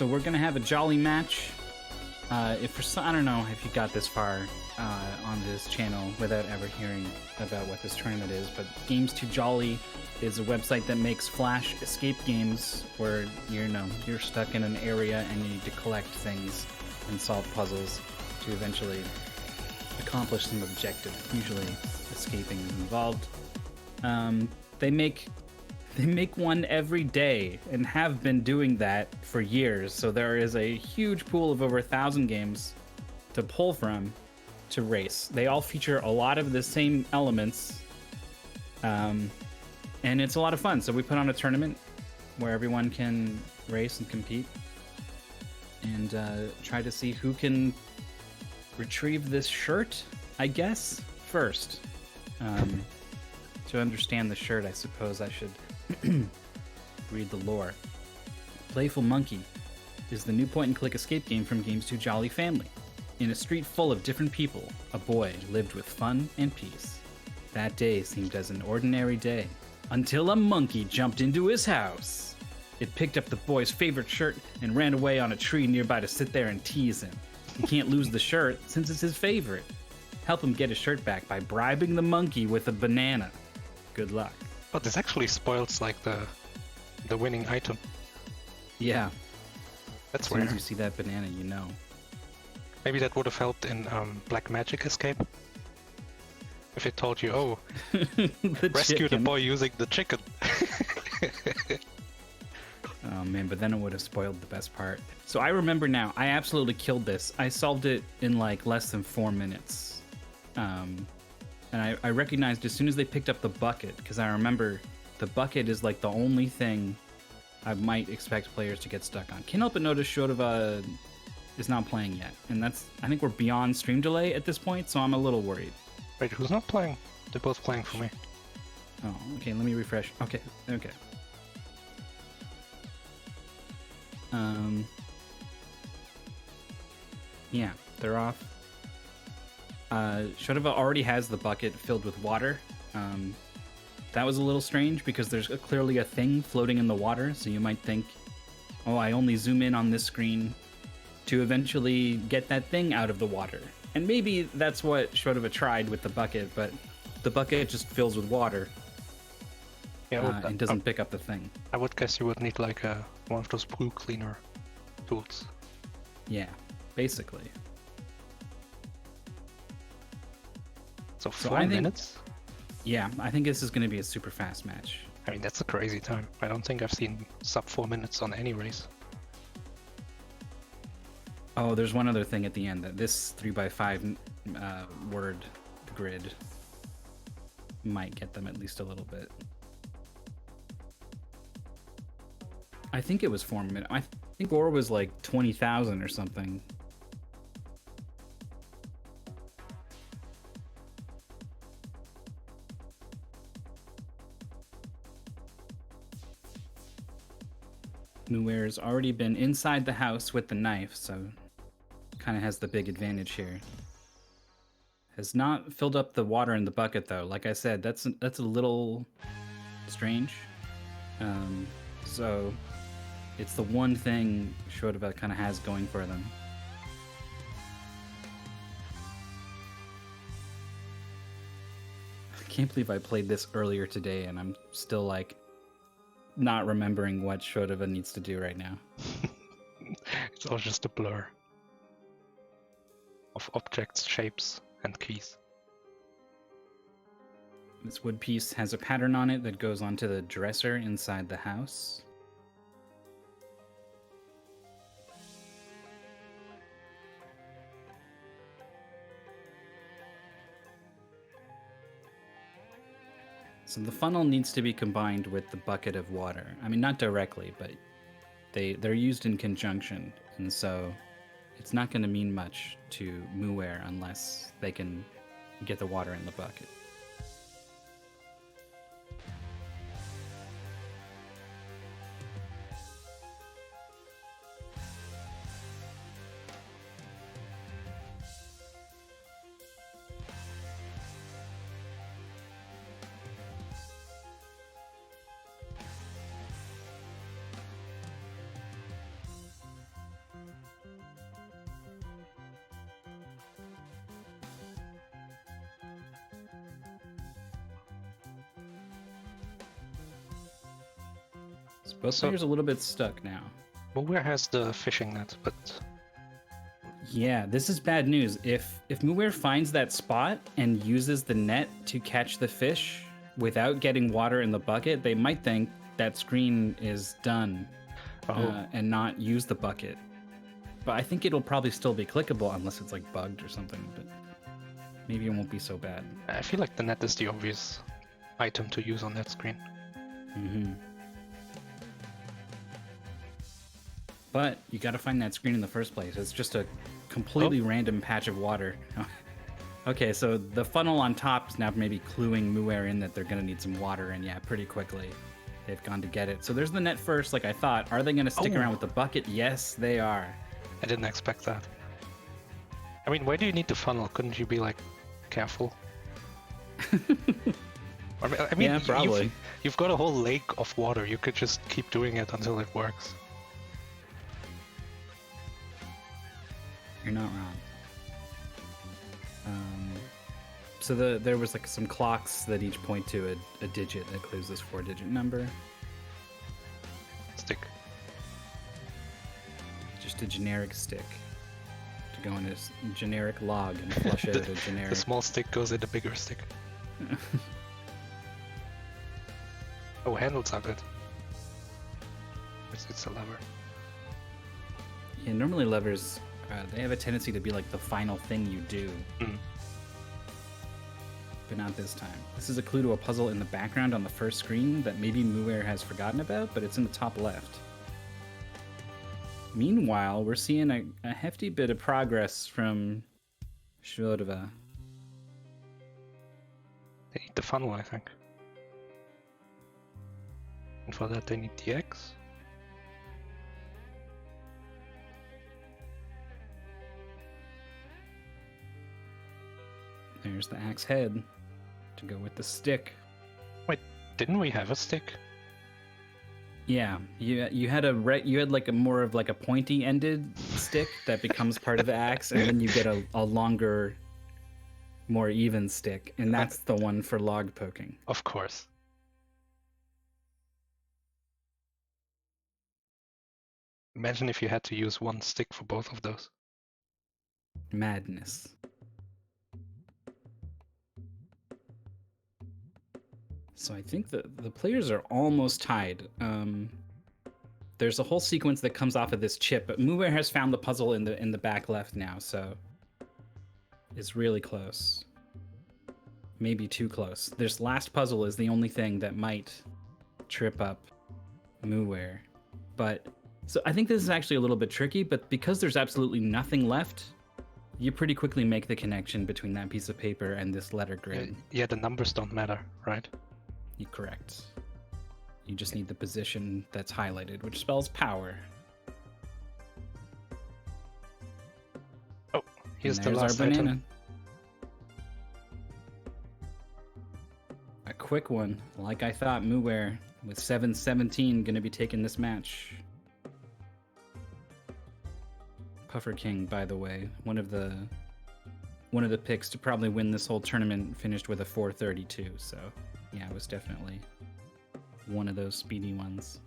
So we're gonna have a jolly match. If for some, I don't know if you got this far on this channel without ever hearing about what this tournament is, but Games Too Jolly is a website that makes flash escape games where you're stuck in an area and you need to collect things and solve puzzles to eventually accomplish some objective. Usually, escaping is involved. They make one every day and have been doing that for years. So there is a huge pool of over 1,000 games to pull from to race. They all feature a lot of the same elements, and it's a lot of fun. So we put on a tournament where everyone can race and compete and try to see who can retrieve this shirt, I guess, first. To understand the shirt, I suppose I should read the lore. Playful Monkey is the new point-and-click escape game from Games Too Jolly family. In a street full of different people, a boy lived with fun and peace. That day seemed as an ordinary day, until a monkey jumped into his house. It picked up the boy's favorite shirt and ran away on a tree nearby to sit there and tease him. He can't lose the shirt since it's his favorite. Help him get his shirt back by bribing the monkey with a banana. Good luck. But this actually spoils like the winning item. Yeah. That's as soon rare. as you see that banana, you know. Maybe that would have helped in Black Magic Escape. If it told you, oh, rescue the boy using the chicken. Oh man, but then it would have spoiled the best part. So I remember now, I absolutely killed this. I solved it in like less than 4 minutes. And I recognized as soon as they picked up the bucket, because I remember the bucket is like the only thing I might expect players to get stuck on. Can't help but notice SztoDwa is not playing yet. And I think we're beyond stream delay at this point, so I'm a little worried. Wait, who's not playing? They're both playing for me. Oh, okay, let me refresh. Okay. Yeah, they're off. SztoDwa already has the bucket filled with water. That was a little strange because there's clearly a thing floating in the water, so you might think, oh, I only zoom in on this screen to eventually get that thing out of the water. And maybe that's what SztoDwa tried with the bucket, but the bucket just fills with water. Yeah, and doesn't pick up the thing. I would guess you would need like one of those brew cleaner tools. Yeah, basically. So 4 minutes? Yeah, I think this is going to be a super fast match. I mean, that's a crazy time. I don't think I've seen sub 4 minutes on any race. Oh, there's one other thing at the end. That this 3x5 word grid might get them at least a little bit. I think it was 4 minutes. I think 4 was like 20,000 or something. Mooware's already been inside the house with the knife, so kind of has the big advantage here. Has not filled up the water in the bucket though. Like I said, that's a little strange. So it's the one thing SztoDwa kind of has going for them. I can't believe I played this earlier today and I'm still like not remembering what SztoDwa needs to do right now. It's all just a blur of objects, shapes, and keys. This wood piece has a pattern on it that goes onto the dresser inside the house. So the funnel needs to be combined with the bucket of water. I mean, not directly, but they're used in conjunction, and so it's not going to mean much to mooware unless they can get the water in the bucket. So both players are a little bit stuck now. mooware has the fishing net, but yeah, this is bad news. If mooware finds that spot and uses the net to catch the fish without getting water in the bucket, they might think that screen is done and not use the bucket. But I think it'll probably still be clickable unless it's like bugged or something. But maybe it won't be so bad. I feel like the net is the obvious item to use on that screen. Mm-hmm. But you got to find that screen in the first place. It's just a completely random patch of water. Okay, so the funnel on top is now maybe cluing mooware in that they're going to need some water, and yeah, pretty quickly they've gone to get it. So there's the net first, like I thought. Are they going to stick around with the bucket? Yes, they are. I didn't expect that. I mean, why do you need the funnel? Couldn't you be like careful? I mean, yeah, probably. You've got a whole lake of water. You could just keep doing it until it works. You're not wrong. So there was like some clocks that each point to a digit that includes this 4-digit number. Stick. Just a generic stick to go in a generic log and flush out a generic. The small stick goes in the bigger stick. Oh, handles are good. It's a lever. Yeah, normally levers, they have a tendency to be like the final thing you do. But not this time. This is a clue to a puzzle in the background on the first screen that maybe mooware has forgotten about, but it's in the top left. Meanwhile, we're seeing a hefty bit of progress from SztoDwa. They need the funnel, I think. And for that they need the X. There's the axe head to go with the stick. Wait, didn't we have a stick? Yeah, you had like a more of like a pointy ended stick that becomes part of the axe, and then you get a longer, more even stick, and that's the one for log poking. Of course. Imagine if you had to use one stick for both of those. Madness. So I think the players are almost tied. There's a whole sequence that comes off of this chip, but mooware has found the puzzle in the back left now, so it's really close. Maybe too close. This last puzzle is the only thing that might trip up mooware. But so I think this is actually a little bit tricky, but because there's absolutely nothing left, you pretty quickly make the connection between that piece of paper and this letter grid. Yeah, the numbers don't matter, right? You're correct. You just need the position that's highlighted, which spells power. Oh, here's the our last banana. item. A quick one, like I thought. Mooware with 7-17 going to be taking this match. Puffer King, by the way, one of the picks to probably win this whole tournament, finished with a 432. So yeah, it was definitely one of those speedy ones.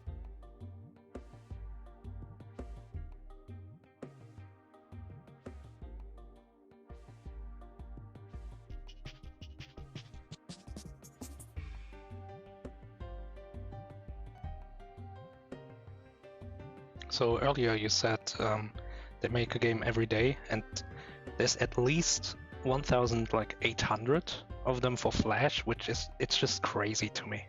So earlier you said they make a game every day, and there's at least 1,800 of them for Flash, which is it's just crazy to me.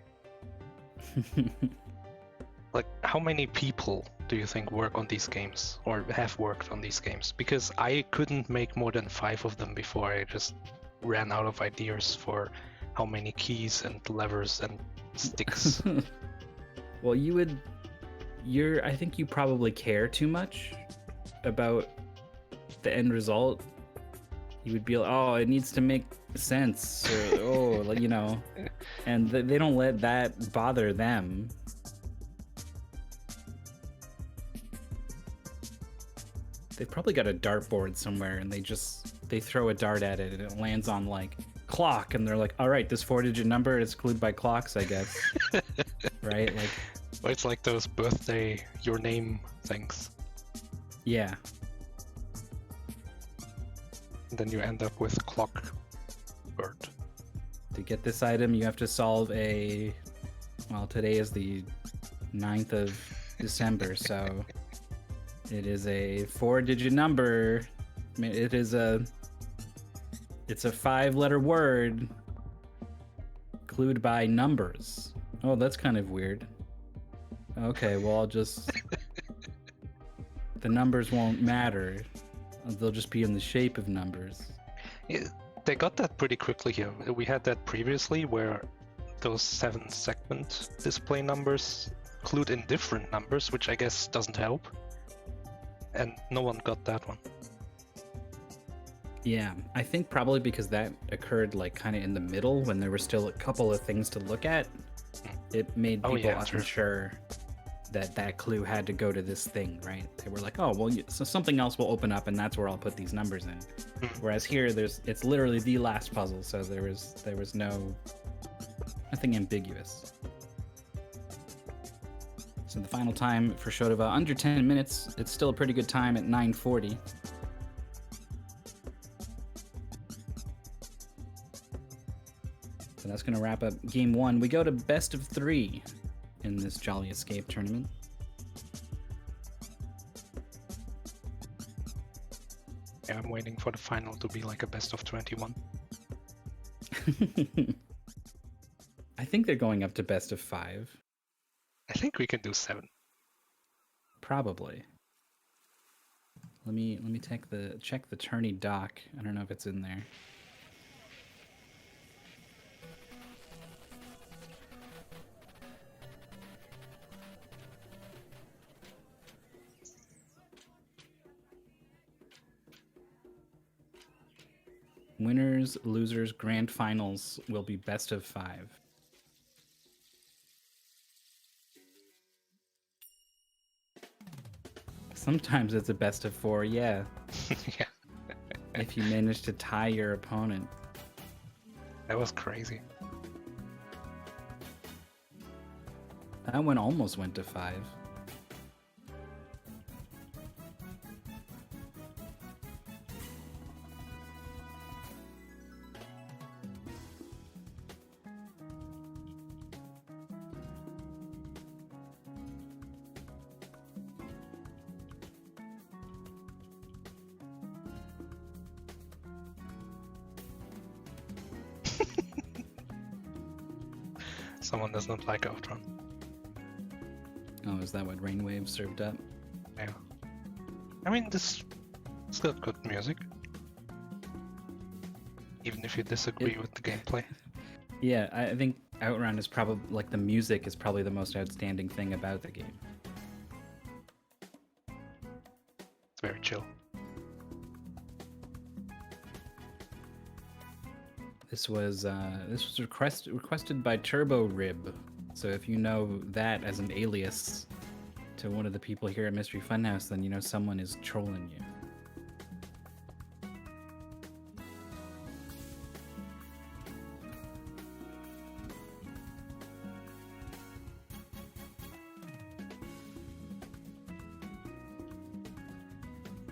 Like, how many people do you think work on these games or have worked on these games? Because I couldn't make more than 5 of them before I just ran out of ideas for how many keys and levers and sticks. Well, I think you probably care too much about the end result. You would be like, oh, it needs to make sense, or oh, you know, and they don't let that bother them. They've probably got a dartboard somewhere, and they throw a dart at it, and it lands on like clock, and they're like, all right, this 4-digit number is clued by clocks, I guess. Right? Like, Or it's like those birthday, your name things. Yeah. And then you end up with clock bird. To get this item, you have to solve a... Well, today is the 9th of December, so... It is a 4-digit number. I mean, it's a 5-letter word clued by numbers. Oh, that's kind of weird. Okay, well, I'll just... The numbers won't matter. They'll just be in the shape of numbers. Yeah, they got that pretty quickly here. We had that previously where those 7-segment display numbers clued in different numbers, which I guess doesn't help. And no one got that one. Yeah, I think probably because that occurred like kind of in the middle when there were still a couple of things to look at. It made people unsure that that clue had to go to this thing, right? They were like, oh, well, so something else will open up and that's where I'll put these numbers in. Whereas here, it's literally the last puzzle, so there was nothing ambiguous. So the final time for SztoDwa, under 10 minutes. It's still a pretty good time at 9:40. So that's going to wrap up game 1. We go to best of 3 in this Jolly Escape tournament. Yeah, I'm waiting for the final to be like a best of 21. I think they're going up to best of 5. I think we can do 7. Probably. Let me check the Tourney doc. I don't know if it's in there. Winners, losers, grand finals will be best of 5. Sometimes it's a best of 4, yeah. Yeah. If you manage to tie your opponent. That was crazy. That one almost went to 5. Someone does not like Outrun. Oh, is that what Rainwave served up? Yeah. I mean, it's got good music. Even if you disagree with the gameplay. Yeah, I think Outrun is probably, like, the music is probably the most outstanding thing about the game. It's very chill. This was requested by Turbo Rib. So if you know that as an alias to one of the people here at Mystery Funhouse, then you know someone is trolling you.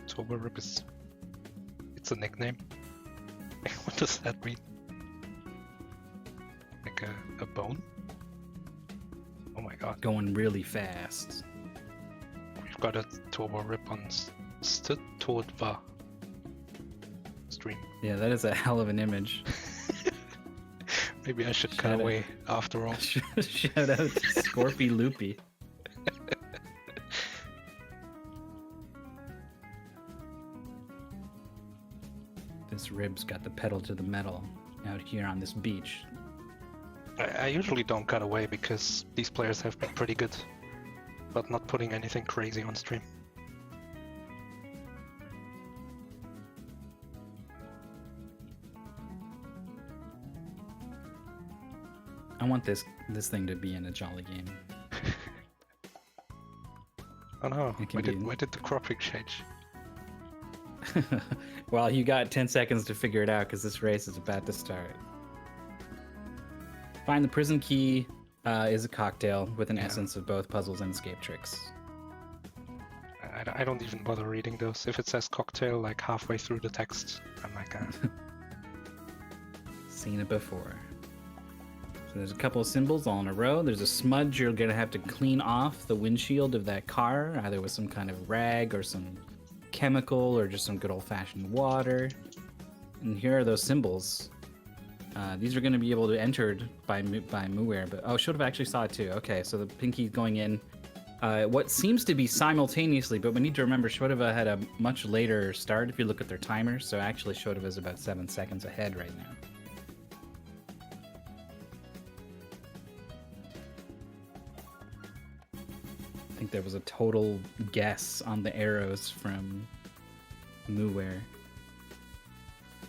Turbo Rib is... It's a nickname. What does that mean? Like a bone? Oh my god. Going really fast. We've got a Turbo Rib on SztoDwa stream. Yeah, that is a hell of an image. Maybe I should cut away after all. Shout out to Scorpy Loopy. This Rib's got the pedal to the metal out here on this beach. I usually don't cut away because these players have been pretty good, but not putting anything crazy on stream. I want this thing to be in a Jolly game. Oh no, why did the cropping change? Well, you got 10 seconds to figure it out because this race is about to start. Find the prison key is a cocktail with an essence of both puzzles and escape tricks. I don't even bother reading those. If it says cocktail like halfway through the text, I'm like, Seen it before. So there's a couple of symbols all in a row. There's a smudge you're gonna have to clean off the windshield of that car, either with some kind of rag or some chemical or just some good old-fashioned water. And here are those symbols. These are going to be able to be entered by mooware, but SztoDwa actually saw it too. Okay, so the pinky going in. What seems to be simultaneously, but we need to remember SztoDwa had a much later start if you look at their timers. So actually SztoDwa is about 7 seconds ahead right now. I think there was a total guess on the arrows from mooware.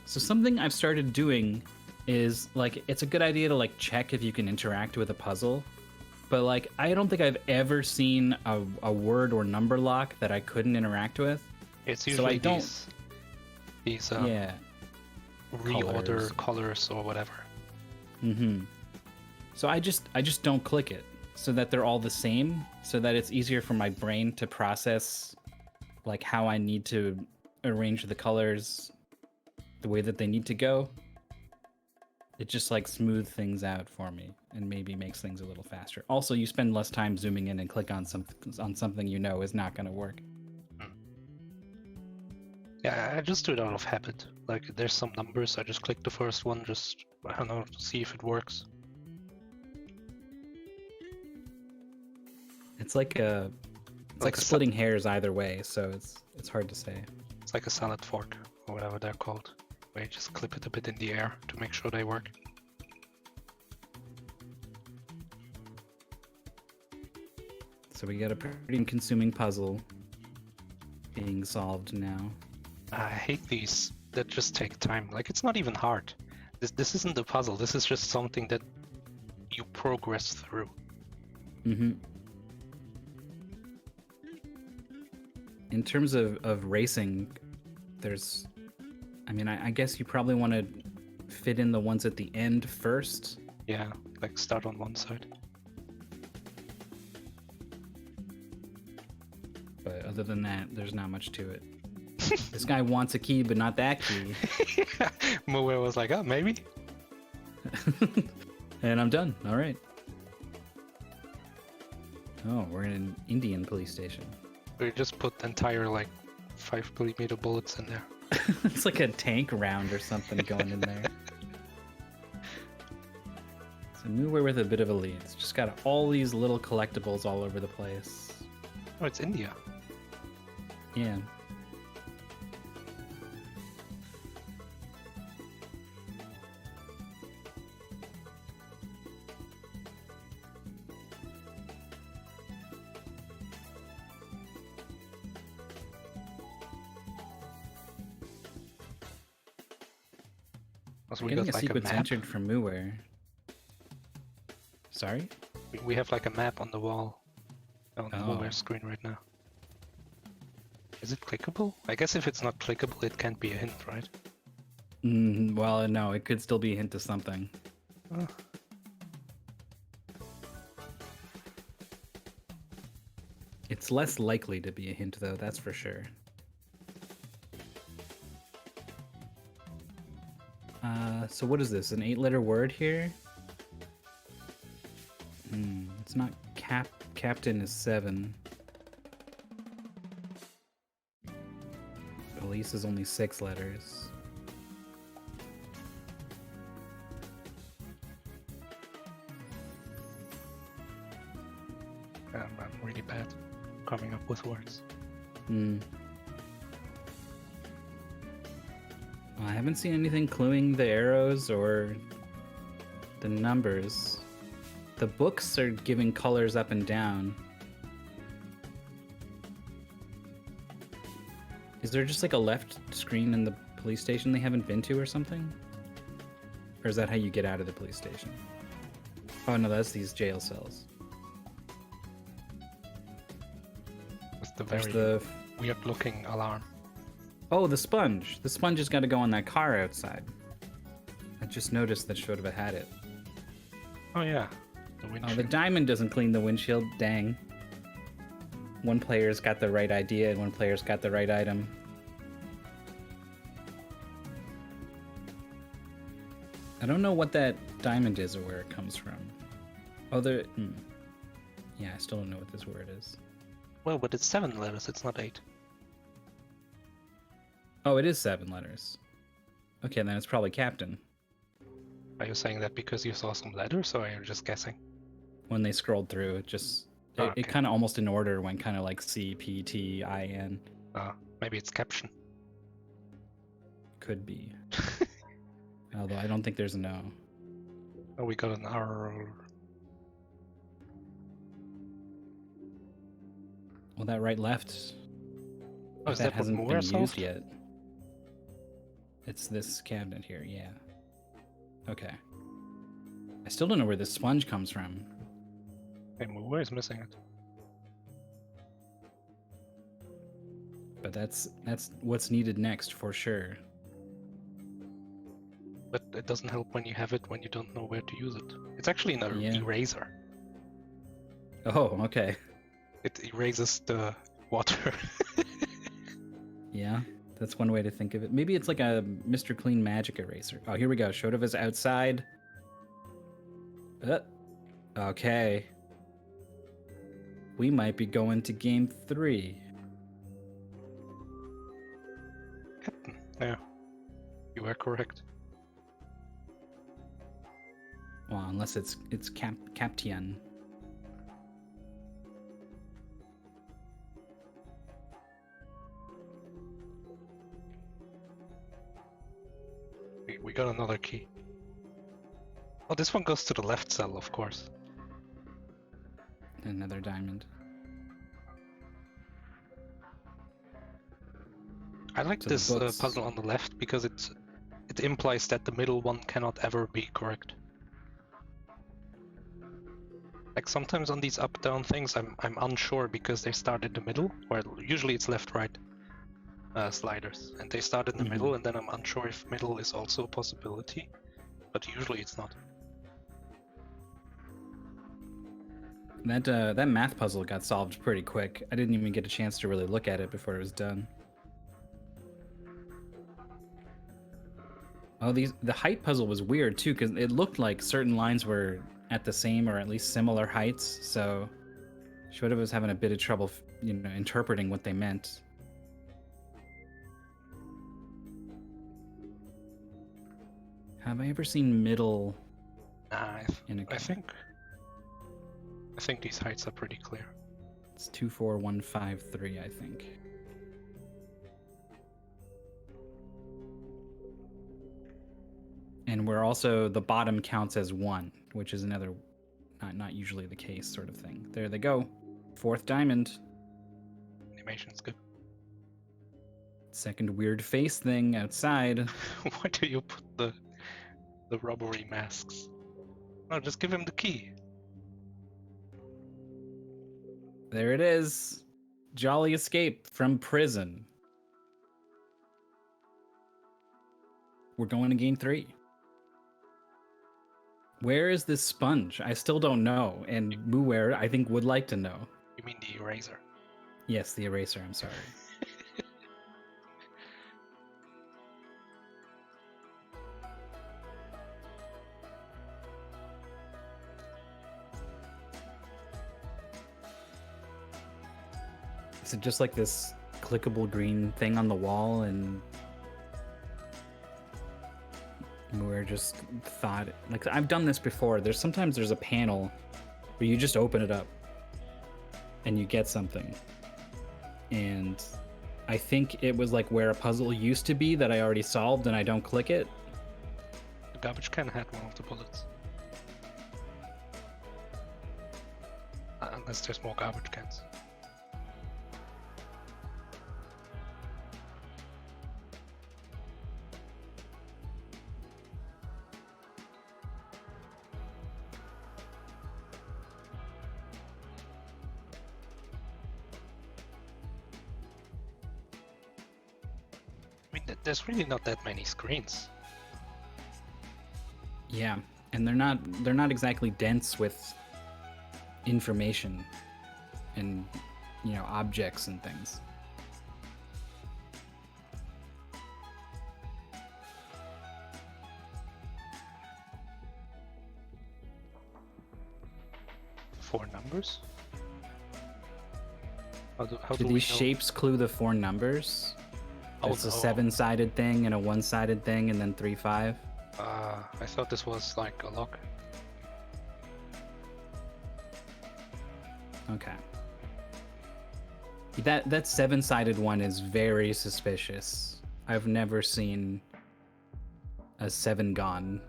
So something I've started doing is, like, it's a good idea to, like, check if you can interact with a puzzle. But, like, I don't think I've ever seen a word or number lock that I couldn't interact with. it's usually these Yeah. reorder colors or whatever. Mm-hmm. So I just don't click it so that they're all the same, so that it's easier for my brain to process, like, how I need to arrange the colors the way that they need to go. It just, like, smooth things out for me and maybe makes things a little faster. Also, you spend less time zooming in and click on something you know is not going to work. Yeah, I just do it out of habit. Like, there's some numbers, I just click the first one, just, I don't know, see if it works. It's like splitting hairs either way, so it's hard to say. It's like a salad fork, or whatever they're called, where you just clip it a bit in the air to make sure they work. So we got a pretty consuming puzzle being solved now. I hate these that just take time. Like, it's not even hard. This isn't a puzzle, this is just something that you progress through. Mm-hmm. In terms of racing, there's... I mean, I guess you probably want to fit in the ones at the end first. Yeah, like start on one side. But other than that, there's not much to it. This guy wants a key, but not that key. mooware was like, oh, maybe? And I'm done. All right. Oh, we're in an Indian police station. We just put entire, like, 5mm bullets in there. It's like a tank round or something going in there. So mooware with a bit of a lead. It's just got all these little collectibles all over the place. Oh, it's India. Yeah. We Getting got a like sequence map. entered from mooware. Sorry? We have like a map on the wall on the Oh. mooware screen right now. Is it clickable? I guess if it's not clickable, it can't be a hint, right? Well, no, it could still be a hint to something. Oh. It's less likely to be a hint, though, that's for sure. So what is this? An 8-letter word here? It's not captain is 7. Police is only 6 letters. I'm really bad coming up with words. I haven't seen anything cluing the arrows or the numbers. The books are giving colors up and down. Is there just like a left screen in the police station they haven't been to or something? Or is that how you get out of the police station? Oh no, that's these jail cells. It's the There's very weird looking alarm. Oh, the sponge. The sponge has got to go on that car outside. I just noticed that SztoDwa had it. Oh yeah. The Oh, windshield. the diamond doesn't clean the windshield. Dang. One player's got the right idea and one player's got the right item. I don't know what that diamond is or where it comes from. Oh, there. Yeah, I still don't know what this word is. Well, but it's 7 letters, it's not 8. Oh, it is 7 letters. Okay, then it's probably captain. Are you saying that because you saw some letters, or are you just guessing? When they scrolled through, it just... Oh, It okay. kind of almost in order went kind of like C, P, T, I, N. Maybe it's caption. Could be. Although I don't think there's an O. Oh, we got an R. Well, that right left... Oh, is that that what hasn't mooware been used solved? yet. It's this cabinet here, yeah. Okay. I still don't know where this sponge comes from. Hey, mooware is missing it. But that's what's needed next for sure. But it doesn't help when you have it when you don't know where to use it. It's actually an Yeah. eraser. Oh, okay. It erases the water. Yeah, that's one way to think of it. Maybe it's like a Mr. Clean magic eraser. Oh, here we go. SztoDwa's outside. Okay. We might be going to game 3. Captain. Yeah. You were correct. Well, unless it's Captain. We got another key. Oh, this one goes to the left cell, of course. Another diamond. I like So the this books- puzzle on the left because it implies that the middle one cannot ever be correct. Like sometimes on these up-down things, I'm unsure because they start in the middle, or usually it's left-right sliders, and they start in the middle, and then I'm unsure if middle is also a possibility, but usually it's not. That math puzzle got solved pretty quick. I didn't even get a chance to really look at it before it was done. Oh, the height puzzle was weird too, because it looked like certain lines were at the same or at least similar heights. So SztoDwa was having a bit of trouble, interpreting what they meant. Have I ever seen middle in a? I think these heights are pretty clear. It's 2, 4, 1, 5, 3, I think. And we're also, the bottom counts as 1, which is another not usually the case sort of thing. There they go. 4th diamond. Animation's good. Second weird face thing outside. Why do you put the rubbery masks? No, just give him the key. There it is. Jolly escape from prison. We're going to game 3. Where is this sponge? I still don't know, and mooware, I think, would like to know. You mean the eraser? Yes, the eraser, I'm sorry. Is it just like this clickable green thing on the wall, and mooware just thought, like, I've done this before. Sometimes there's a panel where you just open it up and you get something. And I think it was like where a puzzle used to be that I already solved and I don't click it. The garbage can had one of the bullets. Unless there's more garbage cans. I mean, there's really not that many screens. Yeah, and they're not exactly dense with information and, you know, objects and things. Four numbers? How Do do we these know? shapes clue the 4 numbers? Oh, It's a no. 7-sided thing and a 1-sided thing and then 3, 5. I thought this was like a lock. Okay. That 7-sided one is very suspicious. I've never seen a 7-gon,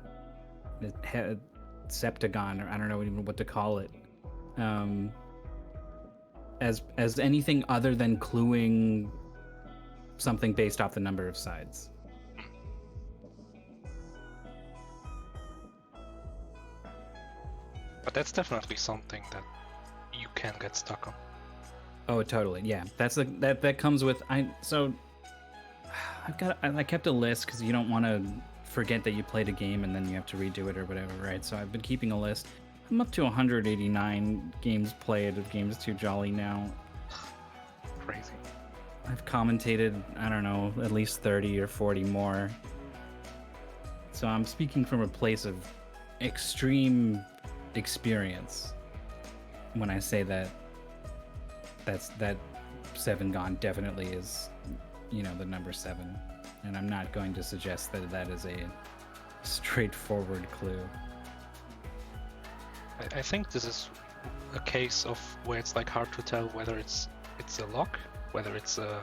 septagon, or I don't know even what to call it, as anything other than cluing something based off the number of sides. But that's definitely something that you can get stuck on. Oh, totally. Yeah, that comes with I kept a list because you don't want to forget that you played a game and then you have to redo it or whatever, right? So I've been keeping a list. I'm up to 189 games played of Games Too Jolly now. Crazy. I've commentated, I don't know, at least 30 or 40 more. So I'm speaking from a place of extreme experience when I say that 7-gon definitely is, you know, the number 7. And I'm not going to suggest that that is a straightforward clue. I think this is a case of where it's like hard to tell whether it's a lock, whether it's a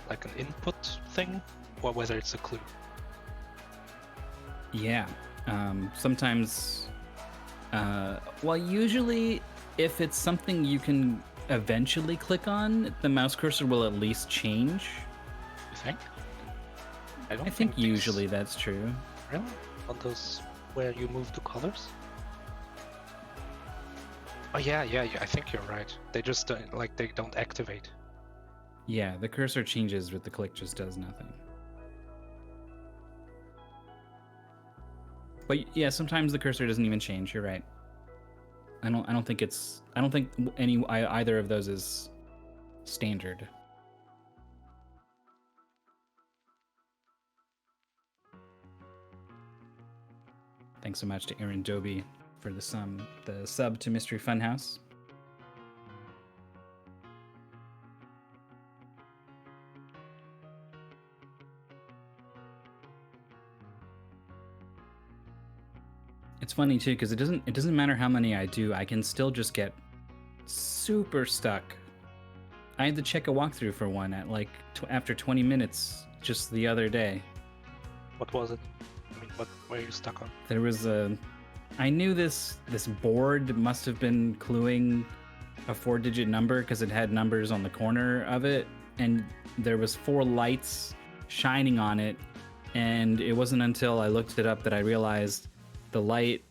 like an input thing, or whether it's a clue. Yeah. Sometimes, well, usually if it's something you can eventually click on, the mouse cursor will at least change. You think? I don't think these- usually that's true. Really? On those where you move the colors? Oh yeah, I think you're right. They just they don't activate. Yeah, the cursor changes, but the click just does nothing. But yeah, sometimes the cursor doesn't even change. You're right. I don't think either of those is standard. Thanks so much to Aaron Doby for the sub to Mystery Funhouse. It's funny too because it doesn't matter how many I do, I can still just get super stuck. I had to check a walkthrough for one at like after 20 minutes just the other day. What was it? I mean, what were you stuck on? There was I knew this board must have been cluing a 4-digit number because it had numbers on the corner of it, and there was 4 lights shining on it, and it wasn't until I looked it up that I realized the light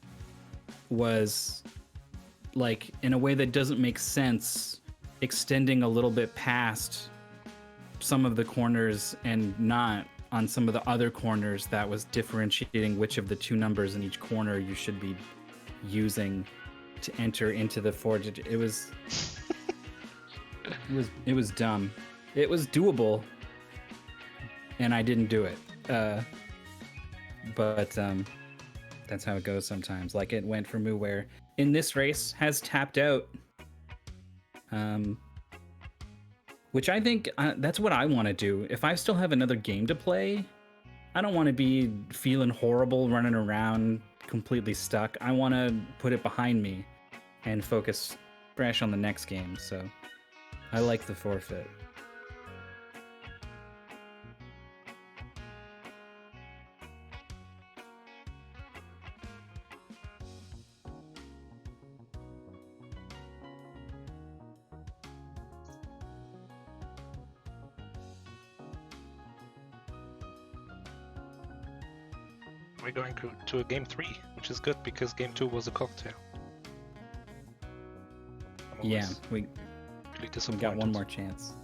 was, like, in a way that doesn't make sense, extending a little bit past some of the corners and not on some of the other corners. That was differentiating which of the 2 numbers in each corner you should be using to enter into the 4-digit. It was dumb. It was doable, and I didn't do it. But that's how it goes sometimes. Like, it went for mooware. In this race, has tapped out. Which I think that's what I want to do. If I still have another game to play, I don't want to be feeling horrible running around completely stuck. I want to put it behind me and focus fresh on the next game. So I like the forfeit. We're going to a game 3, which is good because game 2 was a cocktail. Yeah, we got one more chance.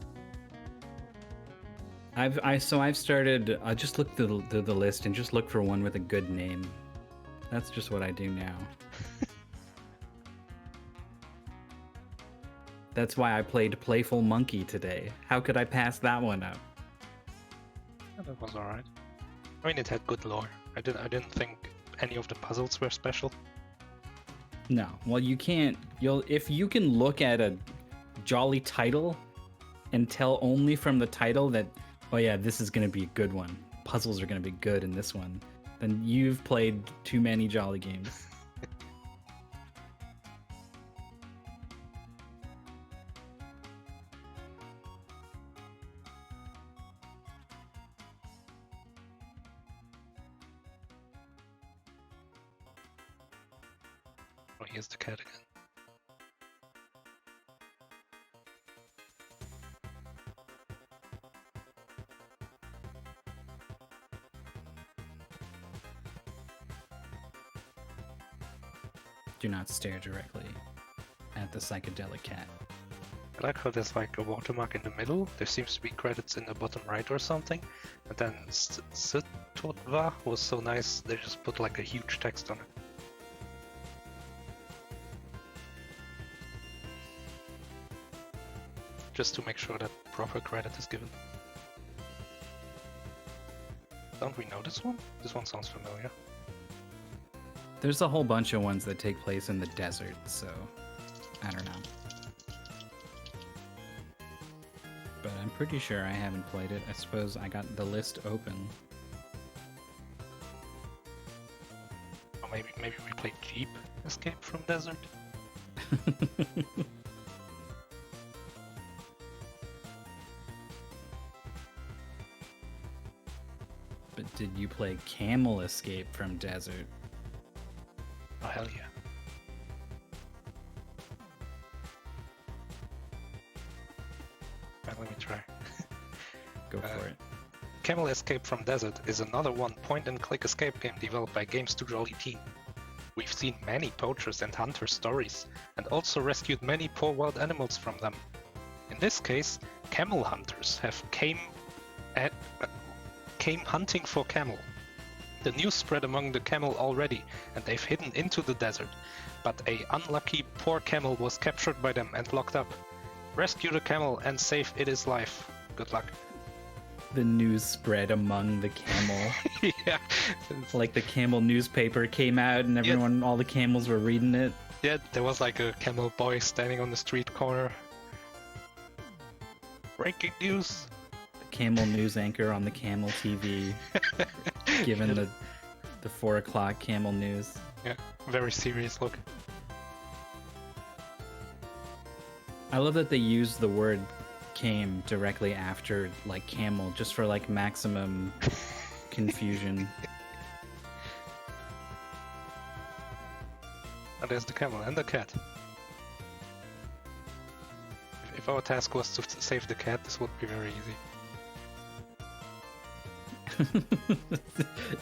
I've started. I just look through the list and just look for one with a good name. That's just what I do now. That's why I played Playful Monkey today. How could I pass that one up? Yeah, that was alright. I mean, it had good lore. I didn't think any of the puzzles were special. No. Well, you can't. If you can look at a Jolly title and tell only from the title that, oh yeah, this is going to be a good one. Puzzles are going to be good in this one. Then you've played too many Jolly games. Oh, here's the cat again. Do not stare directly at the psychedelic cat. I like how there's like a watermark in the middle. There seems to be credits in the bottom right or something. And then SztoDwa was so nice, they just put like a huge text on it. Just to make sure that proper credit is given. Don't we know this one? This one sounds familiar. There's a whole bunch of ones that take place in the desert, so I don't know. But I'm pretty sure I haven't played it. I suppose I got the list open. Or maybe we played Jeep Escape from Desert. But did you play Camel Escape from Desert? Oh hell yeah. Right, let me try. Go for it. Camel Escape from Desert is another one point-and-click escape game developed by SztoDwa team. We've seen many poachers and hunter stories, and also rescued many poor wild animals from them. In this case, camel hunters came hunting for camel. The news spread among the camel already, and they've hidden into the desert. But a unlucky poor camel was captured by them and locked up. Rescue the camel and save its life. Good luck. The news spread among the camel. Yeah. Like the camel newspaper came out and everyone, all the camels were reading it. Yeah, there was like a camel boy standing on the street corner. Breaking news. Camel news anchor on the Camel TV, given the 4 o'clock Camel news. Yeah, very serious look. I love that they use the word "came" directly after like camel, just for like maximum confusion. And there's the camel and the cat. If our task was to save the cat, this would be very easy.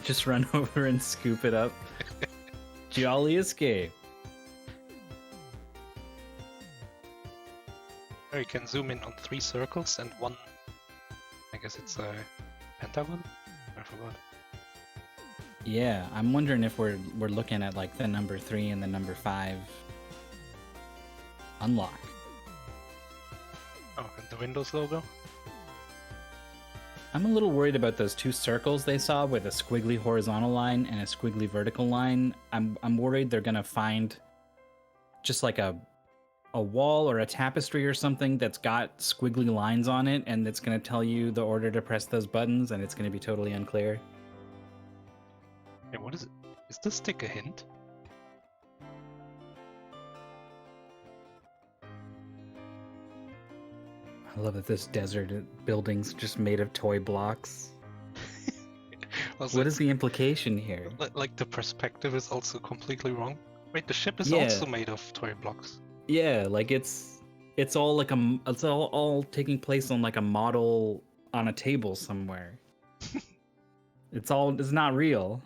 Just run over and scoop it up. Jolly escape. Or you can zoom in on 3 circles and 1, I guess it's a pentagon? I forgot. Yeah, I'm wondering if we're looking at like the number 3 and the number 5 unlock. Oh, and the Windows logo? I'm a little worried about those 2 circles they saw with a squiggly horizontal line and a squiggly vertical line. I'm worried they're gonna find just like a wall or a tapestry or something that's got squiggly lines on it, and it's gonna tell you the order to press those buttons, and it's gonna be totally unclear. Hey, what is it? Is this stick a hint? I love that this desert building's just made of toy blocks. What is the implication here? Like the perspective is also completely wrong. Wait, the ship is Yeah. also made of toy blocks. Yeah, like it's all like it's all taking place on like a model on a table somewhere. It's not real.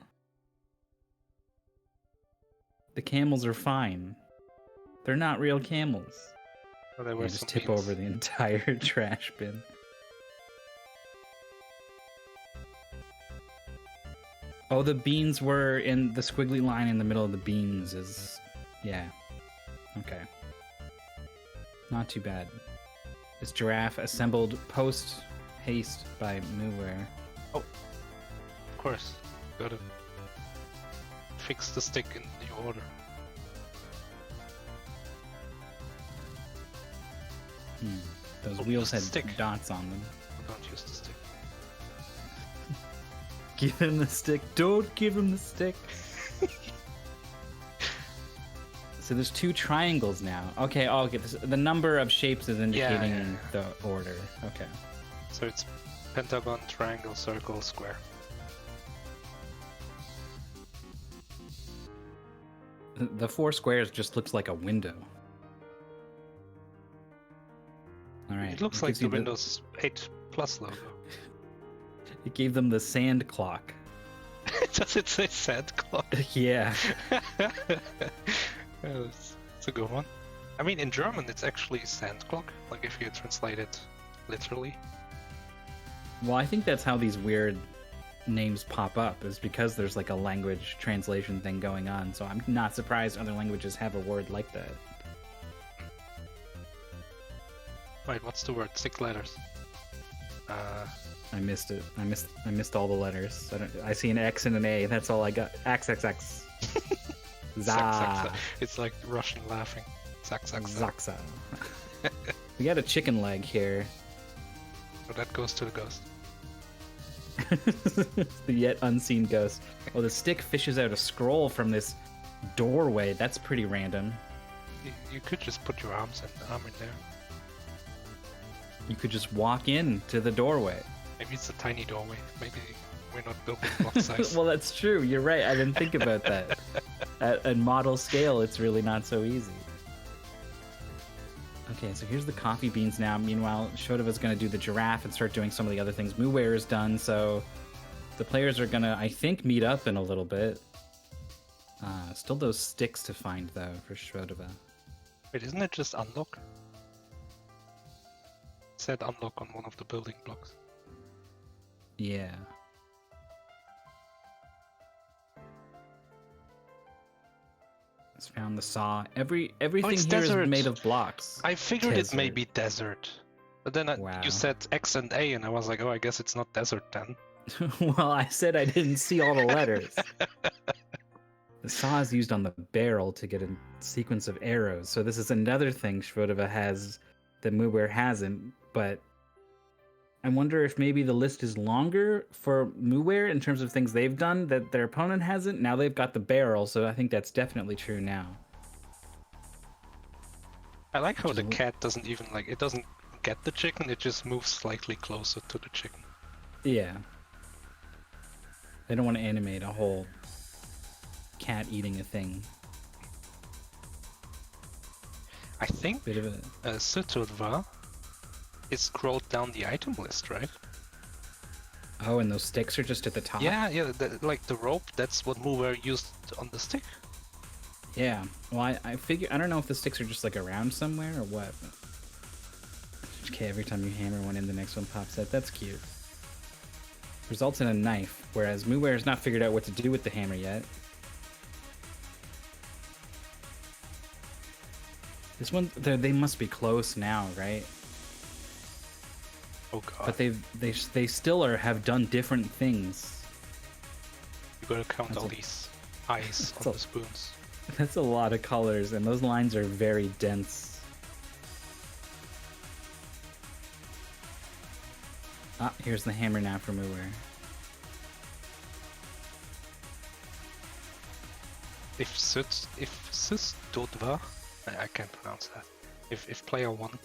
The camels are fine. They're not real camels. Oh, there Yeah, were just some tip beans. over the entire trash bin. Oh, the beans were in the squiggly line in the middle of the beans is... Yeah. Okay. Not too bad. This giraffe assembled post haste by mooware. Oh, of course. Gotta fix the stick in the order. Those Don't wheels use the had stick. dots on them. Don't use the stick. Give him the stick. Don't give him the stick. So there's 2 triangles now. Okay, I'll get this. The number of shapes is indicating the order. Okay. So it's pentagon, triangle, circle, square. The 4 squares just looks like a window. All right. It looks like the Windows 8 Plus logo. It gave them the sand clock. Does it say sand clock? Yeah. It's a good one. I mean, in German, it's actually sand clock. Like if you translate it literally. Well, I think that's how these weird names pop up, is because there's like a language translation thing going on. So I'm not surprised other languages have a word like that. Wait, what's the word? 6 letters. I missed it. I missed all the letters. I see an X and an A. That's all I got. XXX. Za. It's like Russian laughing. Zaksa. We got a chicken leg here. So that goes to the ghost. The yet unseen ghost. Oh, the stick fishes out a scroll from this doorway. That's pretty random. You could just put your arm in there. You could just walk in to the doorway. Maybe it's a tiny doorway. Maybe we're not built in block size. Well, that's true. You're right. I didn't think about that. At model scale, it's really not so easy. Okay, so here's the coffee beans now. Meanwhile, SztoDwa's going to do the giraffe and start doing some of the other things mooware is done, so the players are going to, I think, meet up in a little bit. Still those sticks to find, though, for SztoDwa. Wait, isn't it just unlock? It said unlock on one of the building blocks. Yeah. It's found the saw. Everything here desert. is made of blocks. I figured it may be desert. But then Wow. you said X and A, and I was like, oh, I guess it's not desert then. Well, I said I didn't see all the letters. The saw is used on the barrel to get a sequence of arrows. So this is another thing SztoDwa has that mooware hasn't, but I wonder if maybe the list is longer for mooware in terms of things they've done that their opponent hasn't. Now they've got the barrel, so I think that's definitely true now. I like how the cat doesn't even, like, it doesn't get the chicken, it just moves slightly closer to the chicken. Yeah. They don't want to animate a whole cat eating a thing. I think Bit of a... SztoDwa is scrolled down the item list, right? Oh, and those sticks are just at the top? Yeah, like the rope, that's what mooware used on the stick. Yeah. Well, I figure... I don't know if the sticks are just, like, around somewhere or what. Okay, every time you hammer one in, the next one pops out. That's cute. Results in a knife, whereas mooware has not figured out what to do with the hammer yet. This one, they must be close now, right? Oh god. But they still have done different things. You gotta count all these eyes on the spoons. That's a lot of colors, and those lines are very dense. Ah, here's the hammer now for mooware. If SztoDwa, I can't pronounce that. If player 1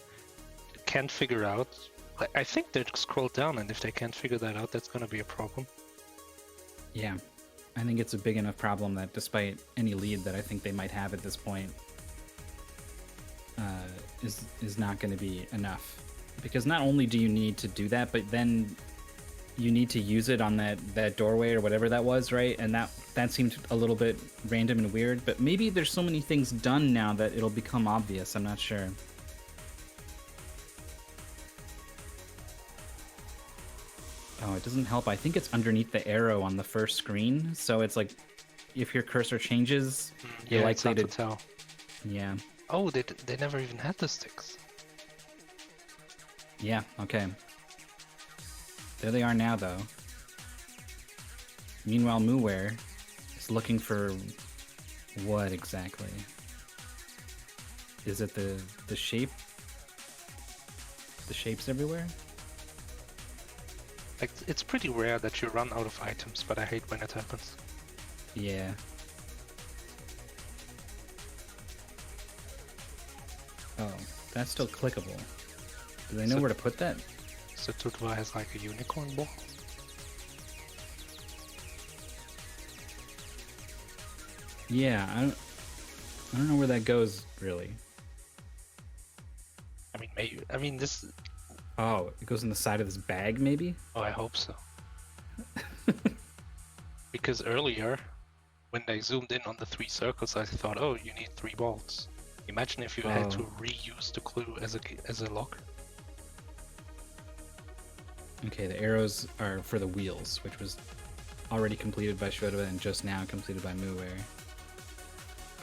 can't figure out, I think they scroll down, and if they can't figure that out, that's gonna be a problem. Yeah, I think it's a big enough problem that despite any lead that I think they might have at this point, is not going to be enough. Because not only do you need to do that, but then you need to use it on that doorway or whatever that was, right? And that seemed a little bit random and weird, but maybe there's so many things done now that it'll become obvious. I'm not sure. Oh, it doesn't help. I think it's underneath the arrow on the first screen, so it's like if your cursor changes, you're likely to tell. Yeah. Oh, they never even had the sticks. Yeah, okay. There they are now, though. Meanwhile, mooware is looking for what exactly? Is it the shape? The shapes everywhere? Like, it's pretty rare that you run out of items, but I hate when it happens. Yeah. Oh, that's still clickable. Do they know where to put that? SztoDwa has like a unicorn ball. Yeah, I don't know where that goes really. I mean, maybe. I mean, this. Oh, it goes in the side of this bag, maybe? Oh, I hope so. Because earlier, when they zoomed in on the 3 circles, I thought, oh, you need 3 balls. Imagine if you had to reuse the clue as a lock. Okay, the arrows are for the wheels, which was already completed by SztoDwa and just now completed by mooware.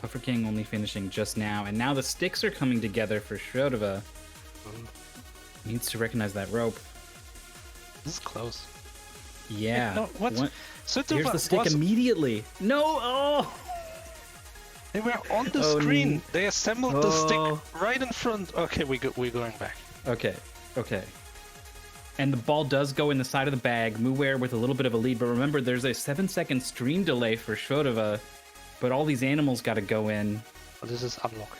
Puffer King only finishing just now, and now the sticks are coming together for SztoDwa. Needs to recognize that rope. This is close. Yeah. No, what? Here's the stick immediately. No! Oh! They were on the screen. They assembled the stick right in front. Okay, we're going back. Okay. And the ball does go in the side of the bag. mooware with a little bit of a lead, but remember, there's a 7-second stream delay for SztoDwa, but all these animals got to go in. Oh, this is unlock.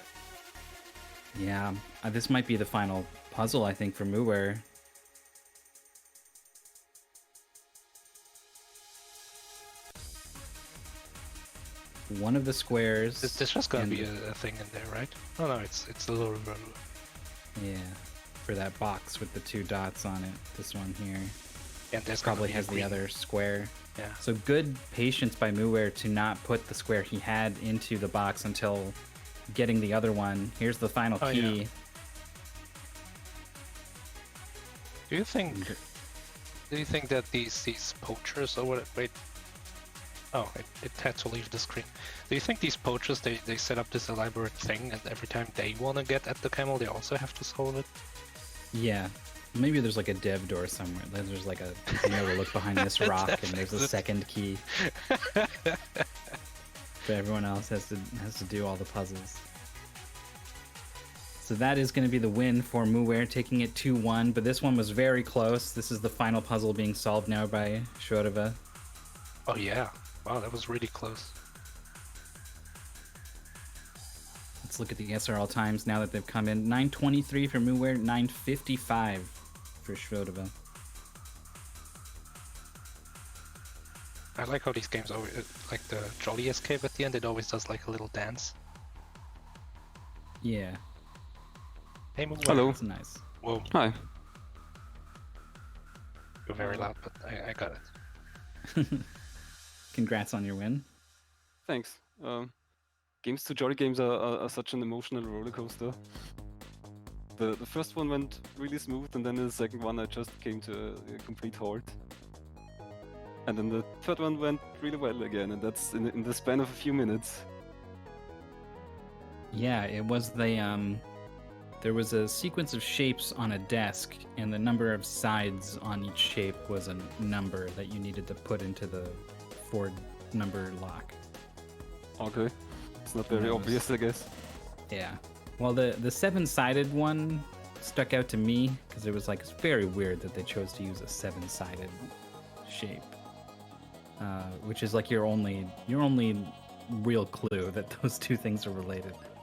Yeah, this might be the final puzzle, I think, for mooware. One of the squares. There's just gonna be a thing in there, right? Oh no, it's a little. Yeah, for that box with the 2 dots on it. This one here. And there's probably has the other square. Yeah. So good patience by mooware to not put the square he had into the box until getting the other one. Here's the final key. Yeah. Do you think that these poachers or what? Wait. Oh, it had to leave the screen. Do you think these poachers, they set up this elaborate thing, and every time they want to get at the camel, they also have to solve it? Yeah. Maybe there's like a dev door somewhere. There's like a, you can never look behind this rock, and there's a second key. But everyone else has to do all the puzzles. So that is going to be the win for mooware, taking it 2-1. But this one was very close. This is the final puzzle being solved now by SztoDwa. Oh yeah. Wow, that was really close. Let's look at the SRL times now that they've come in. 9:23 for mooware, 9:55 for SztoDwa. I like how these games always, like the Jolly Escape at the end, it always does like a little dance. Yeah. Hey, mooware. Hello. That's nice. Whoa. Hi. You're very loud, but I got it. Congrats on your win. Thanks. Games to Jolly games are such an emotional roller coaster. The first one went really smooth, and then the second one I just came to a complete halt. And then the third one went really well again, and that's in the span of a few minutes. Yeah, it was the there was a sequence of shapes on a desk, and the number of sides on each shape was a number that you needed to put into the 4-number lock. Okay. It's not very obvious, I guess. Yeah. Well, the 7-sided one stuck out to me because it was like, it's very weird that they chose to use a 7-sided shape, which is like your only real clue that those two things are related.